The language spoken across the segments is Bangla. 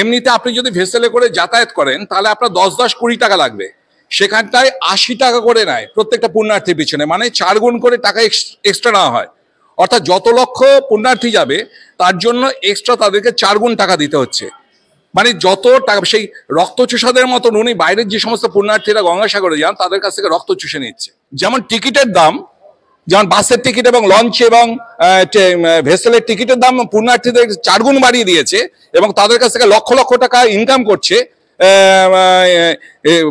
এমনিতে আপনি যদি ভেসেলে করে যাতায়াত করেন তাহলে আপনার 10-20 টাকা লাগবে, সেখানটায় 80 টাকা করে নেয় প্রত্যেকটা পুণ্যার্থীর পিছনে, মানে 4 গুণ করে টাকা এক্সট্রা নেওয়া হয়। অর্থাৎ যত লক্ষ পুণ্যার্থী যাবে তার জন্য এক্সট্রা তাদেরকে 4 গুণ টাকা দিতে হচ্ছে। মানে যত টাকা, সেই রক্ত চুষাদের মতন উনি বাইরের যে সমস্ত পুণ্যার্থীরা গঙ্গাসাগরে যান তাদের কাছ থেকে রক্ত চুষে নিচ্ছে। যেমন টিকিটের দাম, যেমন বাসের টিকিট এবং লঞ্চ এবং ভেসেলের টিকিটের দাম পুণ্যার্থীদের 4 গুণ বাড়িয়ে দিয়েছে এবং তাদের কাছ থেকে লক্ষ লক্ষ টাকা ইনকাম করছে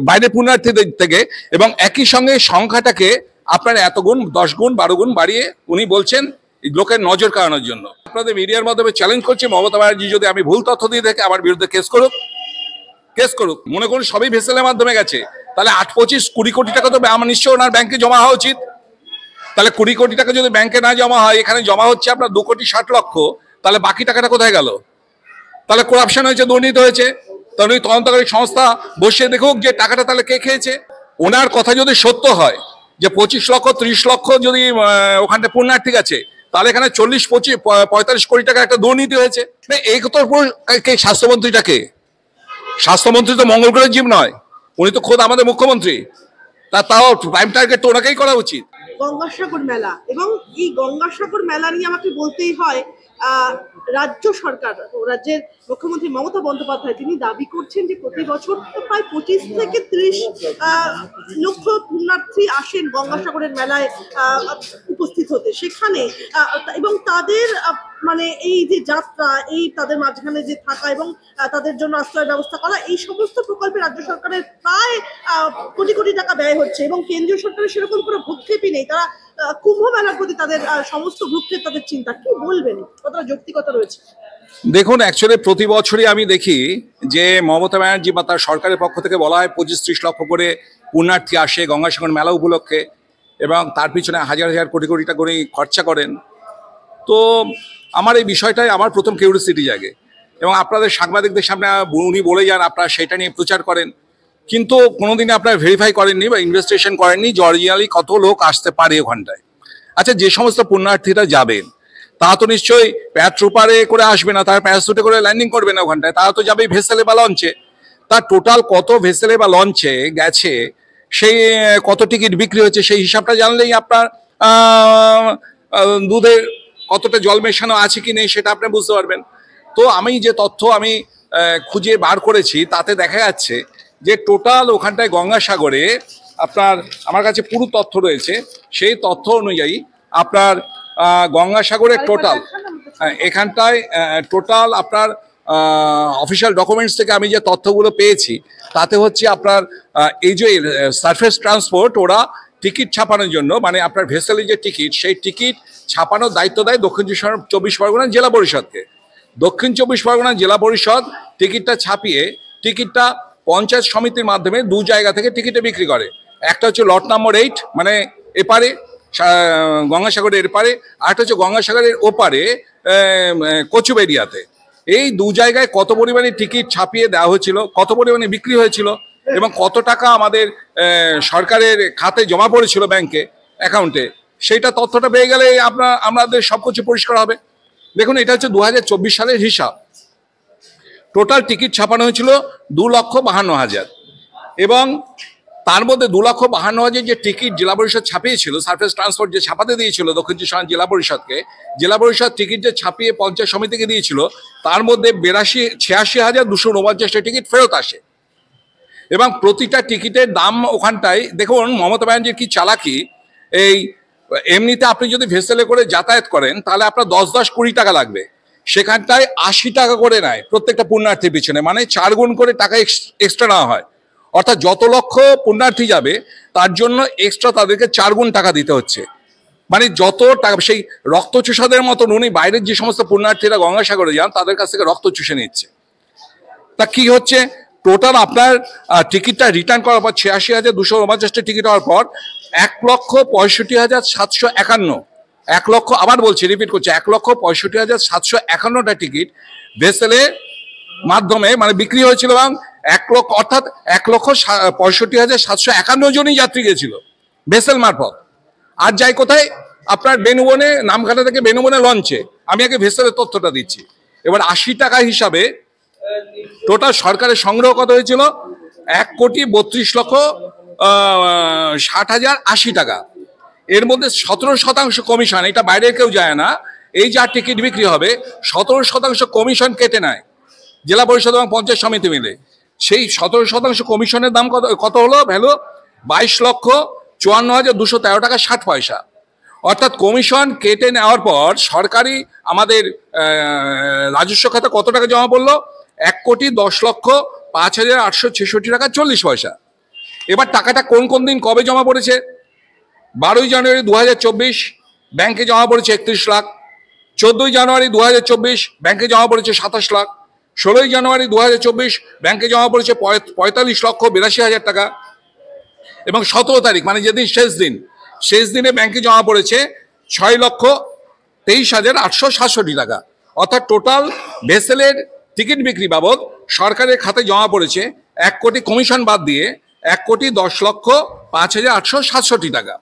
বাইরের পুণ্যার্থীদের থেকে, এবং একই সঙ্গে সংখ্যাটাকে আপনার এত গুণ 10 গুণ 12 গুণ বাড়িয়ে উনি বলছেন লোকের নজর কাড়ানোর জন্য। আপনাদের মিডিয়ার মাধ্যমে চ্যালেঞ্জ করছি, মমতা ব্যানার্জি যদি আমি ভুল তথ্য দিয়ে থাকে আমার বিরুদ্ধে কেস করুক। মনে করুন সবই ভেসেলের মাধ্যমে গেছে, তাহলে 8-25-20 কোটি টাকা তো আমার নিশ্চয় ওনার ব্যাংকে জমা হওয়া উচিত। তাহলে 20 কোটি টাকা যদি ব্যাংকে না জমা হয়, এখানে জমা হচ্ছে আপনার 2,60,00,000, তাহলে বাকি টাকাটা কোথায় গেল? তাহলে করাপশন হয়েছে, দুর্নীতি হয়েছে। তাহলে ওই তদন্তকারী সংস্থা বসে দেখুক যে টাকাটা তাহলে কে খেয়েছে। ওনার কথা যদি সত্য হয় যে 25 লক্ষ 30 লক্ষ যদি ওখানটা পুণ্যার্থী আছে, তাহলে এখানে 40-45 কোটি টাকা একটা দুর্নীতি হয়েছে। এই কথার উপর স্বাস্থ্যমন্ত্রীটাকে, স্বাস্থ্যমন্ত্রী তো মঙ্গল গ্রহের জীব নয়, উনি তো খোদ আমাদের মুখ্যমন্ত্রী, তাও প্রাইম টার্গেট তো ওনাকেই করা উচিত। গঙ্গাসাগর মেলা, এবং এই গঙ্গাসাগর মেলা নিয়ে আমাকে বলতেই হয় রাজ্য সরকার, রাজ্যের মুখ্যমন্ত্রী মমতা বন্দ্যোপাধ্যায় তিনি দাবি করছেন যে প্রতি বছর প্রায় 25 থেকে 30 লক্ষ পুণ্যার্থী আসেন গঙ্গাসাগরের মেলায় উপস্থিত হতে সেখানে, এবং তাদের মানে এই যে যাত্রা, এই তাদের মাঝখানে যে থাকা এবং তাদের জন্য আশ্রয় ব্যবস্থা করা, এই সমস্ত প্রকল্পে রাজ্য সরকারের প্রায় কোটি কোটি টাকা ব্যয় হচ্ছে এবং কেন্দ্রীয় সরকারের সেরকম কোনো ভ্রুক্ষেপই নেই। তারা কুম্ভ মেলার প্রতি তাদের সমস্ত ভ্রুক্ষেপ, তাদের চিন্তা, কি বলবেন, কতটা যৌক্তিকতা রয়েছে? দেখুন, অ্যাকচুয়ালি প্রতি বছরই আমি দেখি যে মমতা ব্যানার্জি বা তার সরকারের পক্ষ থেকে বলা হয় 25-30 লক্ষ করে পুণ্যার্থী আসে গঙ্গাসাগর মেলা উপলক্ষে এবং তার পিছনে হাজার হাজার কোটি কোটি টাকা করে খরচা করেন। তো আমার এই বিষয়টাই আমার প্রথম কিউরিওসিটি জাগে, এবং আপনাদের সাংবাদিকদের সামনে উনি বলে যান, আপনারা সেটা নিয়ে প্রচার করেন, কিন্তু কোনোদিনই আপনারা ভেরিফাই করেননি বা ইনভেস্টিগেশন করেননি যে অরিজিনালি কত লোক আসতে পারে ওখানটায়। আচ্ছা, যে সমস্ত পুণ্যার্থীরা যাবেন তা তো নিশ্চয়ই প্যারাট্রুপারে করে আসবে না, তারা প্যারাসুটে করে ল্যান্ডিং করবে না ওখানটায়, তারা তো যাবে ভেসেলে বা লঞ্চে। তার টোটাল কত ভেসেলে বা লঞ্চে গেছে, সেই কত টিকিট বিক্রি হচ্ছে, সেই হিসাবটা জানলেই আপনার দুধের কতটা জল মেশানো আছে কি নেই সেটা আপনি বুঝতে পারবেন। তো আমি যে তথ্য আমি খুঁজে বার করেছি তাতে দেখা যাচ্ছে যে টোটাল ওখানটায় গঙ্গাসাগরে আপনার, আমার কাছে পুরো তথ্য রয়েছে, সেই তথ্য অনুযায়ী আপনার গঙ্গাসাগরের টোটাল এখানটায় টোটাল আপনার অফিসিয়াল ডকুমেন্টস থেকে আমি যে তথ্যগুলো পেয়েছি তাতে হচ্ছে আপনার এই যে সারফেস ট্রান্সপোর্ট, ওরা টিকিট ছাপানোর জন্য, মানে আপনার ভেসেলের যে টিকিট, সেই টিকিট ছাপানোর দায়িত্ব দেয় দক্ষিণ 24 পরগনা জেলা পরিষদকে। দক্ষিণ 24 পরগনা জেলা পরিষদ টিকিটটা ছাপিয়ে টিকিটটা পঞ্চায়েত সমিতির মাধ্যমে 2 জায়গা থেকে টিকিটে বিক্রি করে। একটা হচ্ছে লট নম্বর 8, মানে এপারে গঙ্গাসাগরের এপারে, আর একটা হচ্ছে গঙ্গাসাগরের ওপারে কচুবেরিয়াতে। এই 2 জায়গায় কত পরিমাণে টিকিট ছাপিয়ে দেওয়া হয়েছিল, কত পরিমাণে বিক্রি হয়েছিল এবং কত টাকা আমাদের সরকারের খাতে জমা পড়েছিল ব্যাংকে অ্যাকাউন্টে, সেইটা তথ্যটা পেয়ে গেলে আমাদের সব কিছু পরিষ্কার হবে। দেখুন, এটা হচ্ছে 2024 সালের হিসাব। টোটাল টিকিট ছাপানো হয়েছিল 2,52,000, এবং তার মধ্যে 2,52,000 যে টিকিট জেলা পরিষদ ছাপিয়েছিল, সারফেস ট্রান্সপোর্ট যে ছাপাতে দিয়েছিল দক্ষিণ 24 জেলা পরিষদকে, জেলা পরিষদ টিকিট যে ছাপিয়ে পঞ্চায়েত সমিতিকে দিয়েছিল, তার মধ্যে 86,249টা টিকিট ফেরত আসে। এবং প্রতিটা টিকিটের দাম ওখানটায় দেখুন মমতা ব্যানার্জির কি চালাকি, এই এমনিতে আপনি যদি ভেসেলে করে যাতায়াত করেন তাহলে আপনার 10-20 টাকা লাগবে, সেখানটায় 80 টাকা করে নেয় প্রত্যেকটা পুণ্যার্থীর পিছনে, মানে 4 গুণ করে টাকা এক্সট্রা নেওয়া হয়। অর্থাৎ যত লক্ষ পুণ্যার্থী যাবে তার জন্য এক্সট্রা তাদেরকে 4 গুণ টাকা দিতে হচ্ছে। মানে যত টাকা, সেই রক্ত চুষাদের মতন উনি বাইরের যে সমস্ত পুণ্যার্থীরা গঙ্গাসাগরে যান তাদের কাছ থেকে রক্ত চুষে নিচ্ছে। তা কি হচ্ছে, টোটাল আপনার টিকিটটা রিটার্ন করার পর 86,249টা টিকিট হওয়ার পর 1,65,751, 1 লক্ষ, আবার বলছি, রিপিট করছি, 1,65,751টা টিকিট ভেসেলের মাধ্যমে মানে বিক্রি হয়েছিল, এবং 1 লক্ষ, অর্থাৎ 1,65,751 জনই যাত্রী গেছিল ভেসেল মারফত। আর যাই কোথায়, আপনার বেনুবনে, নামখানা থেকে বেনুবনে লঞ্চে। আমি আগে ভেসেলের তথ্যটা দিচ্ছি। এবার 80 টাকা হিসাবে টোটাল সরকারের সংগ্রহ কত হয়েছিল 1,32,60,080 টাকা। এর মধ্যে 17% কমিশন, এটা বাইরের কেউ যায় না। এই যা টিকিট বিক্রি হবে 17% কমিশন কেটে নেয় জেলা পরিষদ এবং পঞ্চায়েত সমিতি মিলে। সেই 17% কমিশনের দাম কত হলো? ভ্যালু 22,54,213 টাকা 60 পয়সা। অর্থাৎ কমিশন কেটে নেওয়ার পর সরকারি আমাদের রাজস্ব খাতে কত টাকা জমা পড়লো? 1,10,05,866 টাকা 40 পয়সা। এবার টাকাটা কোন কোন দিন কবে জমা পড়েছে? 12ই জানুয়ারি 2024 ব্যাংকে জমা পড়েছে 31 লাখ। 14ই জানুয়ারি 2024 ব্যাংকে জমা পড়েছে 27 লাখ। 16ই জানুয়ারি 2024 ব্যাংকে জমা পড়েছে 45,82,000 টাকা। এবং 17 তারিখ মানে যেদিন শেষ দিনে ব্যাংকে জমা পড়েছে 6,23,867 টাকা। অর্থাৎ টোটাল ভেসেলের টিকিট বিক্রি বাবদ সরকারের খাতে জমা পড়েছে 1 কোটি কমিশন বাদ দিয়ে 1,10,05,867 টাকা।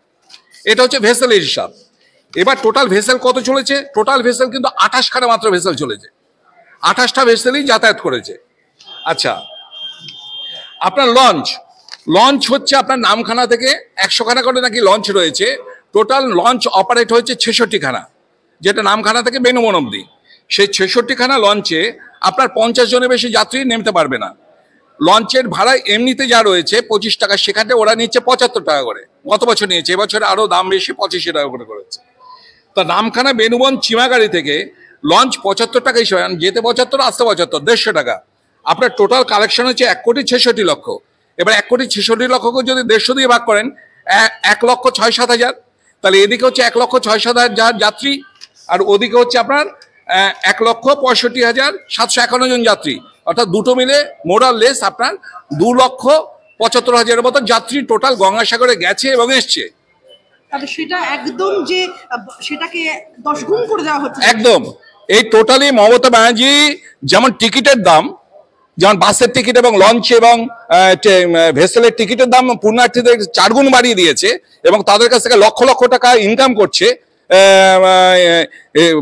এটা হচ্ছে ভেসেলের হিসাব। এবার টোটাল ভেসেল কত চলেছে? টোটাল ভেসেল কিন্তু 28খানা মাত্র ভেসেল চলেছে। 28টা ভেসেলই যাতায়াত করেছে। আচ্ছা, আপনার লঞ্চ হচ্ছে আপনার নামখানা থেকে 100খানা করে নাকি লঞ্চ রয়েছে। টোটাল লঞ্চ অপারেট হয়েছে 66খানা, যেটা নামখানা থেকে বেনুবন অবধি। সেই 66খানা লঞ্চে আপনার 50 জনের বেশি যাত্রী নামতে পারবে না। লঞ্চের ভাড়া এমনিতে যা রয়েছে 25 টাকা, সেখানে ওরা নিচ্ছে 75 টাকা করে। গত বছর নিয়েছে, এবছরে আরও দাম বেশি, 85 টাকা করে করেছে। তা নামখানা বেনুবন চিমাগাড়ি থেকে লঞ্চ 75 টাকাই সয়, যেতে 75 আসতে 75, 150 টাকা। আপনার টোটাল কালেকশন হচ্ছে 1,66,00,000। এবার 1,66,00,000 যদি 150 দিয়ে ভাগ করেন 1,06,7,000। তাহলে এদিকে হচ্ছে 1,06,7,000 যাত্রী, আর ওদিকে হচ্ছে আপনার 1,65,751 জন যাত্রী। অর্থাৎ দুটো মিলে মোরাললেস আপনার 2,75,000 মতো যাত্রী টোটাল গঙ্গাসাগরে গেছে এবং এসছে। তাহলে সেটা একদম যে সেটাকে 10 গুণ করে দেওয়া হচ্ছে একদম। এই টোটালি মমতা ব্যানার্জি যেমন টিকিটের দাম, যেমন বাসের টিকিট এবং লঞ্চ এবং ভেসেলের টিকিটের দাম পুণ্যার্থীদের 4 গুণ বাড়িয়ে দিয়েছে এবং তাদের কাছ থেকে লক্ষ লক্ষ টাকা ইনকাম করছে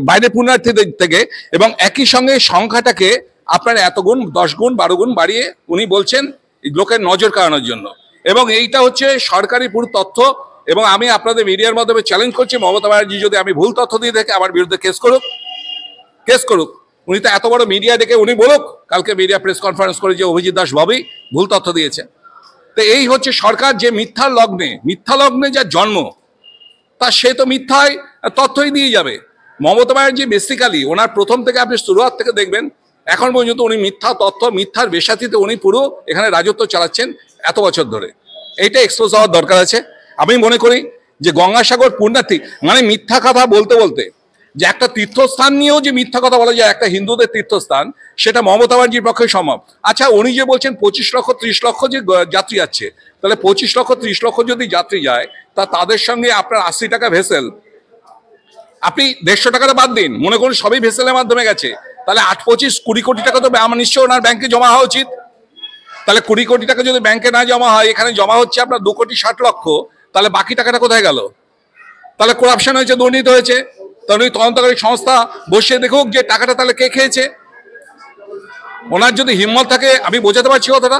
বাইরের পুণ্যার্থীদের থেকে, এবং একই সঙ্গে সংখ্যাটাকে আপনার এত গুণ 10 গুণ 12 গুণ বাড়িয়ে উনি বলছেন লোকের নজর কাড়ানোর জন্য। এবং এইটা হচ্ছে সরকারি পুরো তথ্য। এবং আমি আপনাদের মিডিয়ার মাধ্যমে চ্যালেঞ্জ করছি, মমতা ব্যানার্জি যদি আমি ভুল তথ্য দিয়ে থাকে আমার বিরুদ্ধে কেস করুক। উনি তো এত বড় মিডিয়া ডেকে উনি বলুক কালকে মিডিয়া প্রেস কনফারেন্স করে যে অভিজিৎ দাস বাবুই ভুল তথ্য দিয়েছে। তো এই হচ্ছে সরকার যে মিথ্যা লগ্নে যা জন্ম, তা সে তো মিথ্যায় তথ্যই দিয়ে যাবে। মমতা ব্যানার্জি বেসিক্যালি ওনার প্রথম থেকে আপনি শুরুয়াত থেকে দেখবেন এখন পর্যন্ত উনি মিথ্যা তথ্য, মিথ্যার বেসাতিতে উনি পুরো এখানে রাজত্ব চালাচ্ছেন এত বছর ধরে। এইটা এক্সপোজ হওয়ার দরকার আছে। আমি মনে করি যে গঙ্গাসাগর পুণ্যার্থী মানে মিথ্যা কথা বলতে বলতে যে একটা তীর্থস্থান নিয়েও যে মিথ্যা কথা বলা যায়, একটা হিন্দুদের তীর্থস্থান, সেটা মমতা ব্যানার্জির পক্ষে সম্ভব। আচ্ছা, উনি যে বলছেন 25 লক্ষ 30 লক্ষ যে যাত্রী যাচ্ছে, তাহলে 25 লক্ষ 30 লক্ষ যদি যাত্রী যায়, তা তাদের সঙ্গে আপনার 80 টাকা ভেসেল, আপনি 150 টাকাটা বাদ দিন, মনে করুন সবই ভেসেলের মাধ্যমে গেছে, তাহলে 8-25 20 কোটি টাকা তো আমার নিশ্চয় ওনার ব্যাংকে জমা হওয়া উচিত। তাহলে 20 কোটি টাকা যদি ব্যাংকে না জমা হয়, এখানে জমা হচ্ছে আপনার 2,60,00,000, তাহলে বাকি টাকাটা কোথায় গেল? তাহলে করাপশন হয়েছে, দুর্নীতি হয়েছে। তাহলে তদন্তকারী সংস্থা বসিয়ে দেখুক যে টাকাটা তাহলে কে খেয়েছে। ওনার যদি হিম্মত থাকে, আমি বোঝাতে পারছি কথাটা,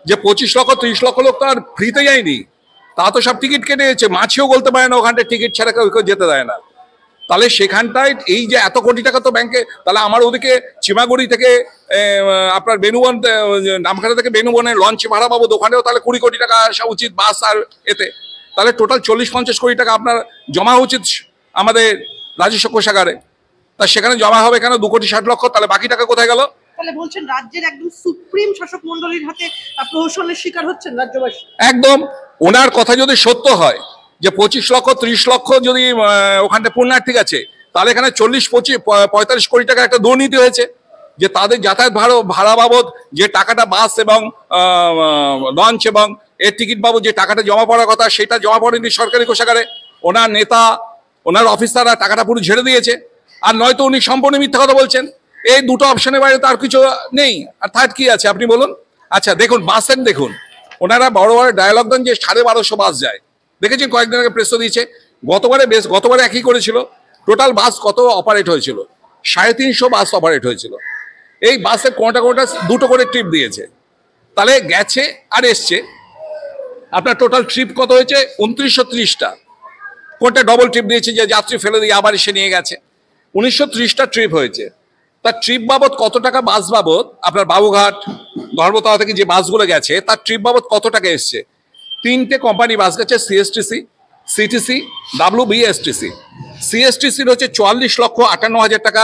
যে 25 লক্ষ 30 লক্ষ লোক তো আর ফ্রিতে যায়নি, তা তো সব টিকিট কেটে গেছে, মাছিও বলতে পারে না ওখানটায় টিকিট ছাড়া কেউ যেতে দেয় না। তাহলে সেখানটায় এই যে এত কোটি টাকা তো ব্যাংকে, তাহলে আমার ওদিকে চিমাগুড়ি থেকে আপনার বেনুবন, নামখানা থেকে বেনুবনে লঞ্চ ভাড়া পাবো, ওখানেও তাহলে 20 কোটি টাকা আসা উচিত বাস আর এতে। তাহলে টোটাল 40-50 কোটি টাকা আপনার জমা উচিত আমাদের রাজস্ব কোষাগারে। তা সেখানে জমা হবে কেন 2,60,00,000? তাহলে বাকি টাকা কোথায় গেল? তাহলে বলছেন রাজ্যের একদম সুপ্রিম শাসক মন্ডলীর হাতে প্রহসনের শিকার হচ্ছেন রাজ্যবাসী। একদম। ওনার কথা যদি সত্য হয় যে 25 লক্ষ 30 লক্ষ যদি ওখানটা পুণ্যার্থী আছে, তাহলে এখানে 40-45 কোটি টাকা একটা দুর্নীতি হয়েছে, যে তাদের যাতায়াত ভাড়া বাবদ যে টাকাটা বাস এবং লঞ্চ এবং এর টিকিট বাবদ যে টাকাটা জমা পড়ার কথা, সেটা জমা পড়েনি সরকারি কোষাগারে। ওনার নেতা, ওনার অফিসাররা টাকাটা পুরো ঝেড়ে দিয়েছে। আর নয়তো উনি সম্পূর্ণ মিথ্যা কথা বলছেন। এই দুটো অপশনের বাইরে তার কিছু নেই। আর থার্ড কি আছে আপনি বলুন? আচ্ছা দেখুন, বাসের দেখুন, ওনারা বড় বড় ডায়ালগ দেন যে 1250 বাস যায়। দেখেছেন কয়েকদিন আগে প্রেসও দিয়েছে। গতবারে একই করেছিল। টোটাল বাস কত অপারেট হয়েছিল? 350 বাস অপারেট হয়েছিল। এই বাসে কোনটা কোনটা দুটো করে ট্রিপ দিয়েছে, তাহলে গেছে আর এসছে। আপনার টোটাল ট্রিপ কত হয়েছে? 2930টা। কোনটা ডবল ট্রিপ দিয়েছে যে যাত্রী ফেলে দিয়ে আবার এসে নিয়ে গেছে? 1930টা ট্রিপ হয়েছে। তার ট্রিপ বাবদ কত টাকা? বাস বাবদ আপনার বাবুঘাট ধর্মতলা থেকে যে বাসগুলো গেছে তার ট্রিপ বাবদ কত টাকা এসছে? 3টে কোম্পানি বাস গেছে, সিএসটিসি, সিটিসি, WBSTC। সিএসটিসির হচ্ছে 44,58,000 টাকা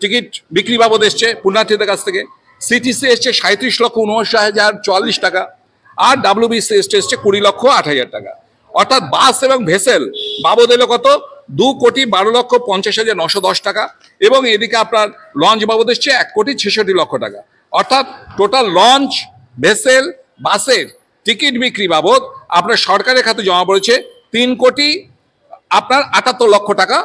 টিকিট বিক্রি বাবদ এসছে পুণ্যার্থীদের কাছ থেকে। সিটিসি এসছে 37,79,044 টাকা। আর WBSTC এসছে 20,08,000 টাকা। অর্থাৎ বাস এবং ভেসেল বাবদ এলো কত? 2,12,50,910 টাকা। এবং এদিকে আপনার লঞ্চ বাবদ এসছে 1,66,00,000 টাকা। অর্থাৎ টোটাল লঞ্চ, ভেসেল, বাসের টিকিট বিক্রি বাবদ আপনার সরকারের খাতে জমা পড়েছে 3,78,00,000 টাকা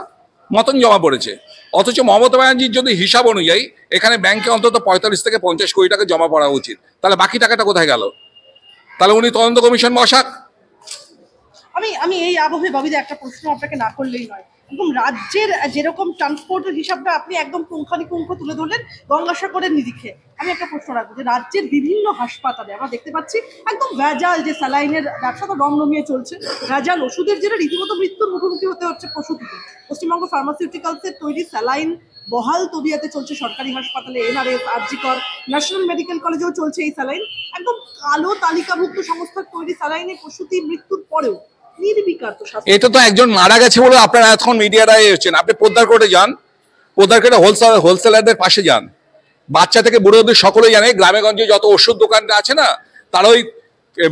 মতন জমা পড়েছে। অথচ মমতা ব্যানার্জির যদি হিসাব অনুযায়ী এখানে ব্যাংকে অন্তত 45 থেকে 50 কোটি টাকা জমা পড়া উচিত। তাহলে বাকি টাকাটা কোথায় গেল? তাহলে উনি তদন্ত কমিশন বসাক। আমি এই আবহে ববিদা একটা প্রশ্ন আপনাকে না করলেই নয়। এবং রাজ্যের যেরকম ট্রান্সপোর্টের হিসাবটা আপনি একদম পুঙ্খানুপুঙ্খ তুলে ধরলেন গঙ্গাসাগরের নিরিখে, আমি একটা প্রশ্ন রাখবো যে রাজ্যের বিভিন্ন হাসপাতালে আমরা দেখতে পাচ্ছি একদম ভেজাল যে স্যালাইনের ব্যবসা তো রমরমিয়ে চলছে, ভেজাল ওষুধের যেটা রীতিমতো মৃত্যুর মুখোমুখি হতে হচ্ছে প্রসূতিকে। পশ্চিমবঙ্গ ফার্মাসিউটিক্যালসের তৈরি স্যালাইন বহাল তবিয়াতে চলছে সরকারি হাসপাতালে, NRS, আরজিকর, ন্যাশনাল মেডিকেল কলেজেও চলছে এই স্যালাইন। একদম কালো তালিকাভুক্ত সংস্থার তৈরি স্যালাইনে প্রসূতি মৃত্যুর পরেও এটা তো একজন মারা গেছে বলে আপনারা এখন মিডিয়ারাই হচ্ছেন। আপনি পোদ্দার কোর্টে যান, পোদ্দার কোর্টে হোলসেলারদের পাশে যান, বাচ্চা থেকে বুড়োদের সকলেই জানে গ্রামে গঞ্জে যত ওষুধ দোকানটা আছে না তার ওই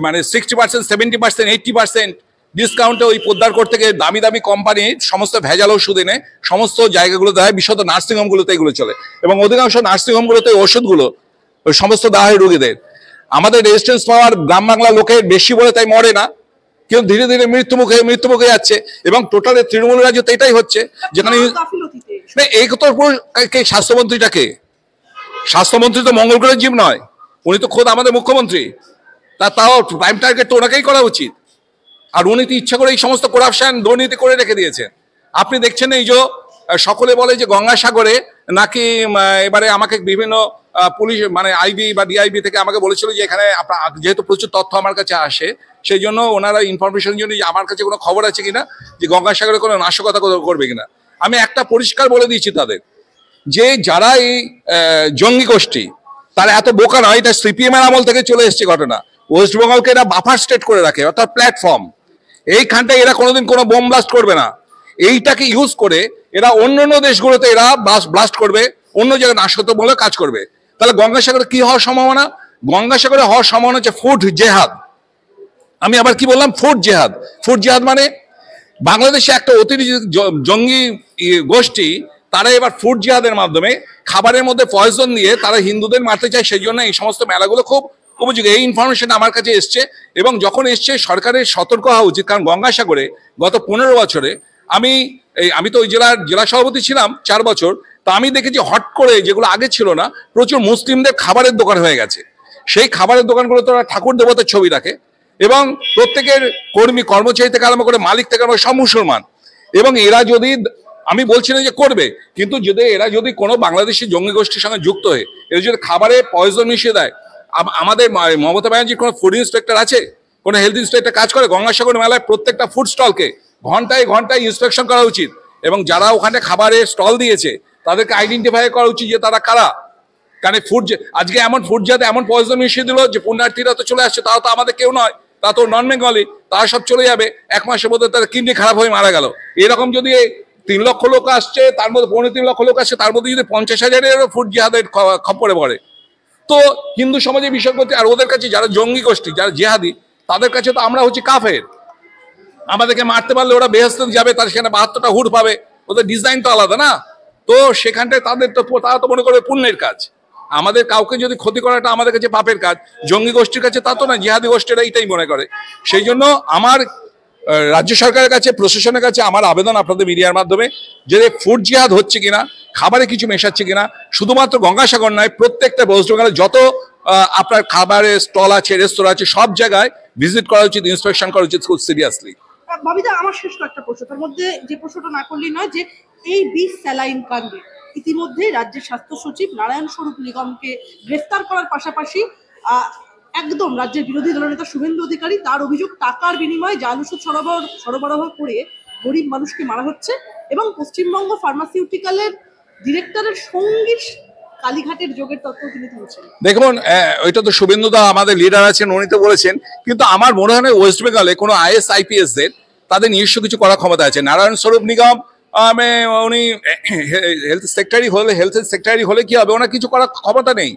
মানে 60%, 70%, 80% ডিসকাউন্টে ওই পোদ্দার কোর্ট থেকে দামি দামি কোম্পানির সমস্ত ভেজাল ওষুধ এনে সমস্ত জায়গাগুলো দেয়, বিশেষত নার্সিংহোমগুলোতে এগুলো চলে। এবং অধিকাংশ নার্সিংহোমগুলোতে ওষুধগুলো ওই সমস্ত দেওয়া হয় রোগীদের। আমাদের রেজিস্ট্যান্স পাওয়ার গ্রাম বাংলা লোকের বেশি বলে তাই মরে না, কিন্তু ধীরে ধীরে মৃত্যুমুখে যাচ্ছে। এবং টোটালে তৃণমূল রাজ্যতে এটাই হচ্ছে, যেখানে এই কত স্বাস্থ্যমন্ত্রীটাকে, স্বাস্থ্যমন্ত্রী তো মঙ্গল গ্রহের জীব নয়, উনি তো খোদ আমাদের মুখ্যমন্ত্রী। তাও প্রাইম টার্গেট তো ওনাকেই করা উচিত। আর উনি তো ইচ্ছা করে এই সমস্ত করাপশন দুর্নীতি করে রেখে দিয়েছেন। আপনি দেখছেন এই যে সকলে বলে যে গঙ্গাসাগরে নাকি এবারে আমাকে বিভিন্ন পুলিশ মানে আইবি বা ডিআইবি থেকে আমাকে বলেছিল যে এখানে যেহেতু প্রচুর তথ্য আমার কাছে আসে সেই জন্য ওনারা ইনফরমেশন জন্য আমার কাছে কোনো খবর আছে কিনা যে গঙ্গাসাগরে কোনো নাশকতা করবে কিনা। আমি একটা পরিষ্কার বলে দিয়েছি তাদের যে যারা এই জঙ্গি গোষ্ঠী তারা এত বোকা নয়। এটা সিপিএম এর আমল থেকে চলে এসছে ঘটনা। ওয়েস্ট বেঙ্গলকে এরা বাফার স্টেট করে রাখে, অর্থাৎ প্ল্যাটফর্ম। এইখানটায় এরা কোনোদিন কোনো বোম ব্লাস্ট করবে না। এইটাকে ইউজ করে এরা অন্য দেশগুলোতে এরা ব্লাস্ট করবে, অন্য জায়গায় নাশকতা বলে কাজ করবে। তাহলে গঙ্গাসাগরে কি হওয়ার সম্ভাবনা? গঙ্গাসাগরে হওয়ার সম্ভাবনা হচ্ছে ফুড জেহাদ। আমি আবার কি বললাম? ফুড জেহাদ। ফুড জেহাদ মানে বাংলাদেশে একটা অতিরিক্ত জঙ্গি গোষ্ঠী তারা এবার ফুড জেহাদের মাধ্যমে খাবারের মধ্যে পয়জন দিয়ে তারা হিন্দুদের মারতে চায়। সেই জন্য এই সমস্ত মেলাগুলো খুব উপযোগী। এই ইনফরমেশন আমার কাছে এসছে এবং যখন এসছে সরকারের সতর্ক হওয়া উচিত। কারণ গঙ্গাসাগরে গত 15 বছরে আমি তো ওই জেলা সভাপতি ছিলাম 4 বছর, তা আমি দেখেছি হট করে যেগুলো আগে ছিল না প্রচুর মুসলিমদের খাবারের দোকান হয়ে গেছে। সেই খাবারের দোকানগুলো তো ঠাকুর দেবতার ছবি রাখে এবং প্রত্যেকের কর্মচারী থেকে আরম্ভ করে মালিক থেকে আরম্ভ সব মুসলমান। এবং এরা যদি, আমি বলছি না যে করবে, কিন্তু এরা যদি কোনো বাংলাদেশি জঙ্গি গোষ্ঠীর সঙ্গে যুক্ত হয়ে এরা যদি খাবারে পয়জন মিশিয়ে দেয়, আমাদের মমতা ব্যানার্জির কোনো ফুড ইন্সপেক্টর আছে? কোনো হেলথ ইন্সপেক্টর কাজ করে? গঙ্গাসাগর মেলায় প্রত্যেকটা ফুড স্টলকে ঘন্টায় ঘন্টায় ইন্সপেকশন করা উচিত এবং যারা ওখানে খাবারের স্টল দিয়েছে তাদেরকে আইডেন্টিফাই করা উচিত যে তারা কারা। কারণ আজকে এমন ফুড যাতে এমন পয়জন মিশিয়ে দিল যে পুণ্যার্থীরা তো চলে আসছে, তারা তো আমাদের কেউ নয়, তারা তো নন বেঙ্গলি, তারা সব চলে যাবে। 1 মাসের মধ্যে তারা কিডনি খারাপ হয়ে মারা গেল। এরকম যদি 3 লক্ষ লোক আসছে, তার মধ্যে 3.25 লক্ষ লোক আসছে, তার মধ্যে যদি 50,000-এরও ফুড জেহাদের খপ্পরে পড়ে, তো হিন্দু সমাজের বিষয় করতে, আর ওদের কাছে যারা জঙ্গি গোষ্ঠী, যারা জেহাদি, তাদের কাছে তো আমরা হচ্ছে কাফের। আমাদেরকে মারতে পারলে ওরা বেহেশতে যাবে, তার সেখানে 72টা হুড পাবে। ওদের ডিজাইন তো আলাদা না, তো সেখানটায় তারা তো মনে করবে পুণ্যের কাজ। আমাদের কাউকে যদি ক্ষতি করাটা আমাদের কাছে পাপের কাজ, জঙ্গি গোষ্ঠীর কাছে তা তো না। জিহাদি গোষ্ঠীরা এটাই মনে করে। সেই জন্য আমার রাজ্য সরকারের কাছে, প্রশাসনের কাছে আমার আবেদন আপনাদের মিডিয়ার মাধ্যমে যে ফুড জিহাদ হচ্ছে কিনা, খাবারে কিছু মেশাচ্ছে কিনা, শুধুমাত্র গঙ্গাসাগর নয়, প্রত্যেকটা ওয়েস্ট বেঙ্গলে যত আপনার খাবারের স্টল আছে, রেস্তোরাঁ আছে, সব জায়গায় ভিজিট করা উচিত, ইন্সপেকশন করা উচিত খুব সিরিয়াসলি। ববিদা, আমার শেষ একটা প্রশ্ন, তার মধ্যে যে প্রশ্নটা না করলেই নয় যে এই 20 স্যালাইন কাণ্ডে ইতিমধ্যেই রাজ্যের স্বাস্থ্য সচিব নারায়ণ স্বরূপ নিগমকে গ্রেফতার করার পাশাপাশি একদম রাজ্যের বিরোধী দলনেতা শুভেন্দু অধিকারী তার অভিযোগ টাকার বিনিময়ে জাল ওষুধ সরবরাহ করে গরিব মানুষকে মারা হচ্ছে এবং পশ্চিমবঙ্গ ফার্মাসিউটিক্যালের ডিরেক্টরের সঙ্গী কালীঘাটের যোগের তথ্য তিনি তুলছেন। দেখুন, ওইটা তো শুভেন্দুদা আমাদের লিডার আছেন, উনি তো বলেছেন, কিন্তু আমার মনে হয় ওয়েস্ট বেঙ্গলে কোনো আইএস আইপিএস দের তাদের নিজস্ব কিছু করার ক্ষমতা আছে। নারায়ণ স্বরূপ নিগম উনি হেলথ সেক্রেটারি হলে কি হবে, ওনার কিছু করার ক্ষমতা নেই।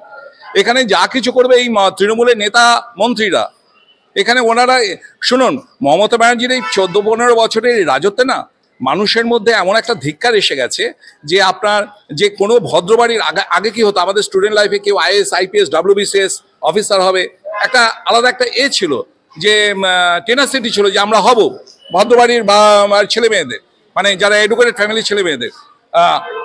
এখানে যা কিছু করবে এই তৃণমূলের নেতা মন্ত্রীরা। এখানে ওনারা শুনুন, মমতা ব্যানার্জির এই 14-15 বছরের রাজত্বে না মানুষের মধ্যে এমন একটা ধিক্কার এসে গেছে যে আপনার যে কোনো ভদ্রবাড়ির আগে কি হতো, আমাদের স্টুডেন্ট লাইফে কেউ আইএস আইপিএস WBCS অফিসার হবে, একটা আলাদা একটা ছিল যে টেনাসিটি ছিল যে আমরা হব ভদ্রবাড়ির বা ছেলে মেয়েদের, মানে যারা এডুকেটেড ফ্যামিলির ছেলে মেয়েদের।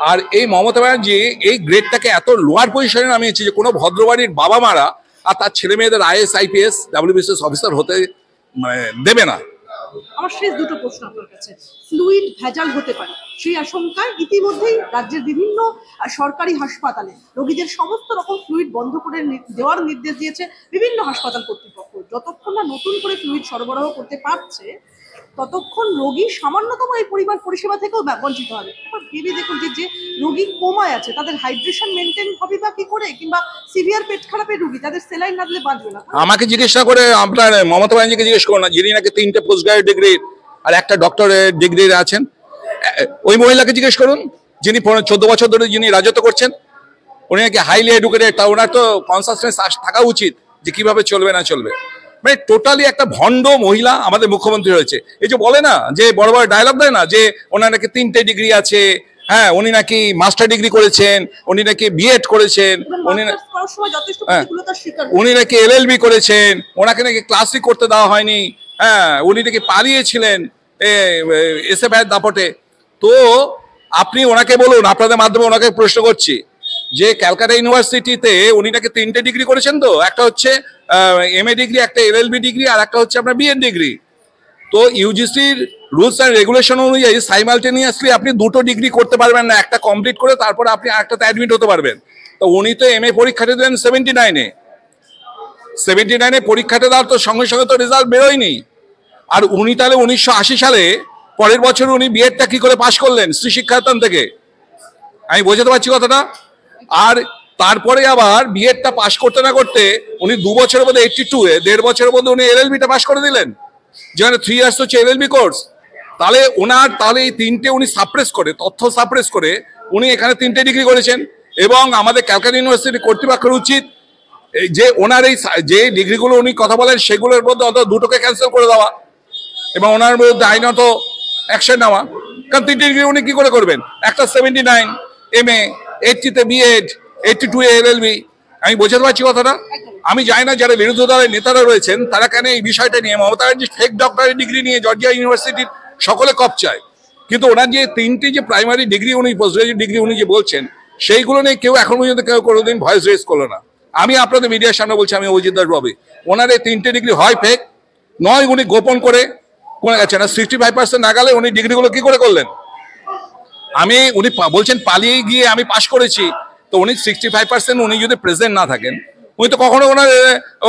আর এই মমতা ব্যানার্জি এই গ্রেডটাকে এত লোয়ার পজিশনে নামিয়েছে যে কোনো ভদ্রবাড়ির বাবা মারা আর তার ছেলে মেয়েদের আইএস আইপিএস WBCS অফিসার হতে দেবে না। আমার শেষ দুটো প্রশ্ন আপনার কাছে। ফ্লুইড ভেজাল হতে পারে সেই আশঙ্কায় ইতিমধ্যেই রাজ্যের বিভিন্ন সরকারি হাসপাতালে রোগীদের সমস্ত রকম ফ্লুইড বন্ধ করে দেওয়ার নির্দেশ দিয়েছে বিভিন্ন হাসপাতাল কর্তৃপক্ষ। যতক্ষণ না নতুন করে ফ্লুইড সরবরাহ করতে পারছে ততক্ষণ রোগী সামান্যতম এই পরিষেবা থেকেও বঞ্চিত হবে। এবার ভেবে দেখুন যে রোগী কোমায় আছে তাদের হাইড্রেশন মেনটেন হবে বা কি করে, কিংবা সিভিয়ার পেট খারাপের রোগী তাদের সেলাইন না দিলে বাঁচবে না। আমাকে জিজ্ঞেস না করে আপনার মমতা ব্যানার্জিকে জিজ্ঞেস করুন না, যিনি নাকি 3টে পোস্ট গ্রাজুয়েট ডিগ্রি আর একটা ডক্টরের ডিগ্রি আছেন। ওই মহিলাকে জিজ্ঞেস করুন যিনি 14 বছর ধরে যিনি রাজত্ব করছেন, উনি নাকি হাইলি এডুকেটেড, তা ওনার তো কনসাসনেস থাকা উচিত যে কিভাবে চলবে না চলবে। মানে টোটালি একটা ভণ্ড মহিলা আমাদের মুখ্যমন্ত্রী হয়েছে। এই যে বলে না যে বড় বড় ডায়লগ দেয় না যে ওনার নাকি 3টে ডিগ্রি আছে, হ্যাঁ উনি নাকি মাস্টার ডিগ্রি করেছেন, উনি নাকি বিএড করেছেন, উনি নাকি LLB করেছেন, ওনাকে নাকি ক্লাসই করতে দেওয়া হয়নি, হ্যাঁ উনি নাকি পালিয়েছিলেন এসএফআই দাপটে। তো আপনি ওনাকে বলুন, আপনাদের মাধ্যমে ওনাকে প্রশ্ন করছি যে ক্যালকাটা ইউনিভার্সিটিতে উনি নাকি 3টে ডিগ্রি করেছেন, তো একটা হচ্ছে MA ডিগ্রি, একটা LLB ডিগ্রি আর একটা হচ্ছে আপনার বিএড ডিগ্রি। তো ইউজিসির রুলস অ্যান্ড রেগুলেশন অনুযায়ী সাইমালটেনিয়াসলি আপনি 2টো ডিগ্রি করতে পারবেন না, একটা কমপ্লিট করে তারপরে আপনি আরেকটাতে অ্যাডমিট হতে পারবেন। তো উনি তো MA পরীক্ষাটা দেন 79-এ পরীক্ষাটা দেওয়ার তো সঙ্গে সঙ্গে তো রেজাল্ট বেরোয়নি। আর উনি তাহলে 1980 সালে পরের বছর উনি বিএডটা কি করে পাশ করলেন শ্রী শিক্ষায়তন থেকে, আমি বোঝাতে পারছি কথাটা। আর তারপরে আবার বিএডটা পাশ করতে না করতে উনি 2 বছরের মধ্যে 82-এ 1.5 বছরের মধ্যে উনি LLBটা পাশ করে দিলেন, যেখানে 3 ইয়ার্স হচ্ছে LLB কোর্স। তাহলে এই 3টে উনি সাপ্রেস করে, তথ্য সাপ্রেস করে উনি এখানে 3টে ডিগ্রি করেছেন। এবং আমাদের ক্যালকাটা ইউনিভার্সিটি কর্তৃপক্ষের উচিত যে ওনার এই যে ডিগ্রিগুলো উনি কথা বলেন সেগুলোর মধ্যে অন্তত 2টোকে ক্যান্সেল করে দেওয়া এবং ওনার বিরুদ্ধে আইনত অ্যাকশন নেওয়া। কারণ 3টে ডিগ্রি উনি কি করে করবেন, একটা 79 MA, 80-তে বিএড, 82-এ LLB। আমি বোঝাতে পারছি কথাটা। আমি জানি না যারা বিরোধী দলের নেতারা রয়েছেন তারা কেন এই বিষয়টা নিয়ে মমতা ব্যানার্জি ফেক ডক্টরের ডিগ্রি নিয়ে জর্জিয়া ইউনিভার্সিটির সকলে কপ চায়, কিন্তু ওনার যে 3টে যে প্রাইমারি ডিগ্রি উনি পোস্ট গ্রাজুয়েট ডিগ্রি উনি যে বলছেন সেইগুলো নিয়ে কেউ এখন পর্যন্ত কেউ কোনোদিন ভয়েস রেজ করলো না। আমি আপনাদের মিডিয়ার সামনে বলছি, আমি অজিত দাস রবি, ওনার এই 3টে ডিগ্রি হয় ফেক, নয় উনি গোপন করে কোন গেছেন। 65% না গেলে উনি ডিগ্রিগুলো কি করে করলেন? উনি বলছেন পালিয়ে গিয়ে আমি পাশ করেছি, তো উনি 65% উনি যদি প্রেজেন্ট না থাকেন উনি তো কখনো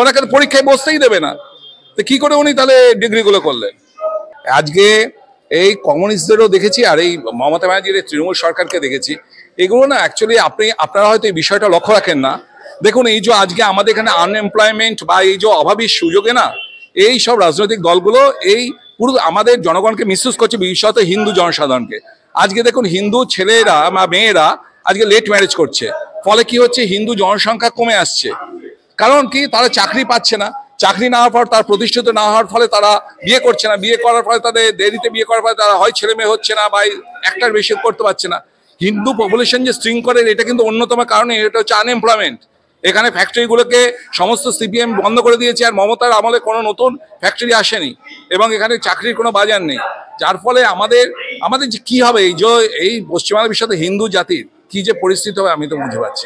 ওনাকে পরীক্ষায় বসতেই দেবে না, তো কি করে উনি তাহলে ডিগ্রিগুলো করলেন? আজকে এই কমিউনিস্টদেরও দেখেছি আর এই মমতা ব্যানার্জির তৃণমূল সরকারকে দেখেছি, এগুলো না অ্যাকচুয়ালি আপনারা হয়তো এই বিষয়টা লক্ষ্য রাখেন না। দেখুন এই যে আজকে আমাদের এখানে আনএমপ্লয়মেন্ট বা এই যে অভাবী সুযোগে না এই সব রাজনৈতিক দলগুলো এই পুরো আমাদের জনগণকে মিসইউজ করছে, বিশেষত হিন্দু জনসাধারণকে। আজকে দেখুন হিন্দু ছেলেরা বা মেয়েরা আজকে লেট ম্যারেজ করছে, ফলে কি হচ্ছে হিন্দু জনসংখ্যা কমে আসছে। কারণ কি, তারা চাকরি পাচ্ছে না, চাকরি না হওয়ার পর তার প্রতিষ্ঠিত না হওয়ার ফলে তারা বিয়ে করছে না, বিয়ে করার ফলে তাদের দেরিতে বিয়ে করার ফলে তারা হয় ছেলে মেয়ে হচ্ছে না বা একটার বেশি করতে পারছে না। হিন্দু পপুলেশন যে স্ট্রিং করে এটা কিন্তু অন্যতম কারণে, এটা হচ্ছে আনএমপ্লয়মেন্ট। এখানে ফ্যাক্টরিগুলোকে সমস্ত CPM বন্ধ করে দিয়েছে, আর মমতার আমলে কোনো নতুন ফ্যাক্টরি আসেনি এবং এখানে চাকরির কোনো বাজার নেই, যার ফলে আমাদের যে কি হবে এই পশ্চিমবাংলার বিষয়ে হিন্দু জাতির কি যে পরিস্থিতি হবে আমি তো বুঝতে পারছি।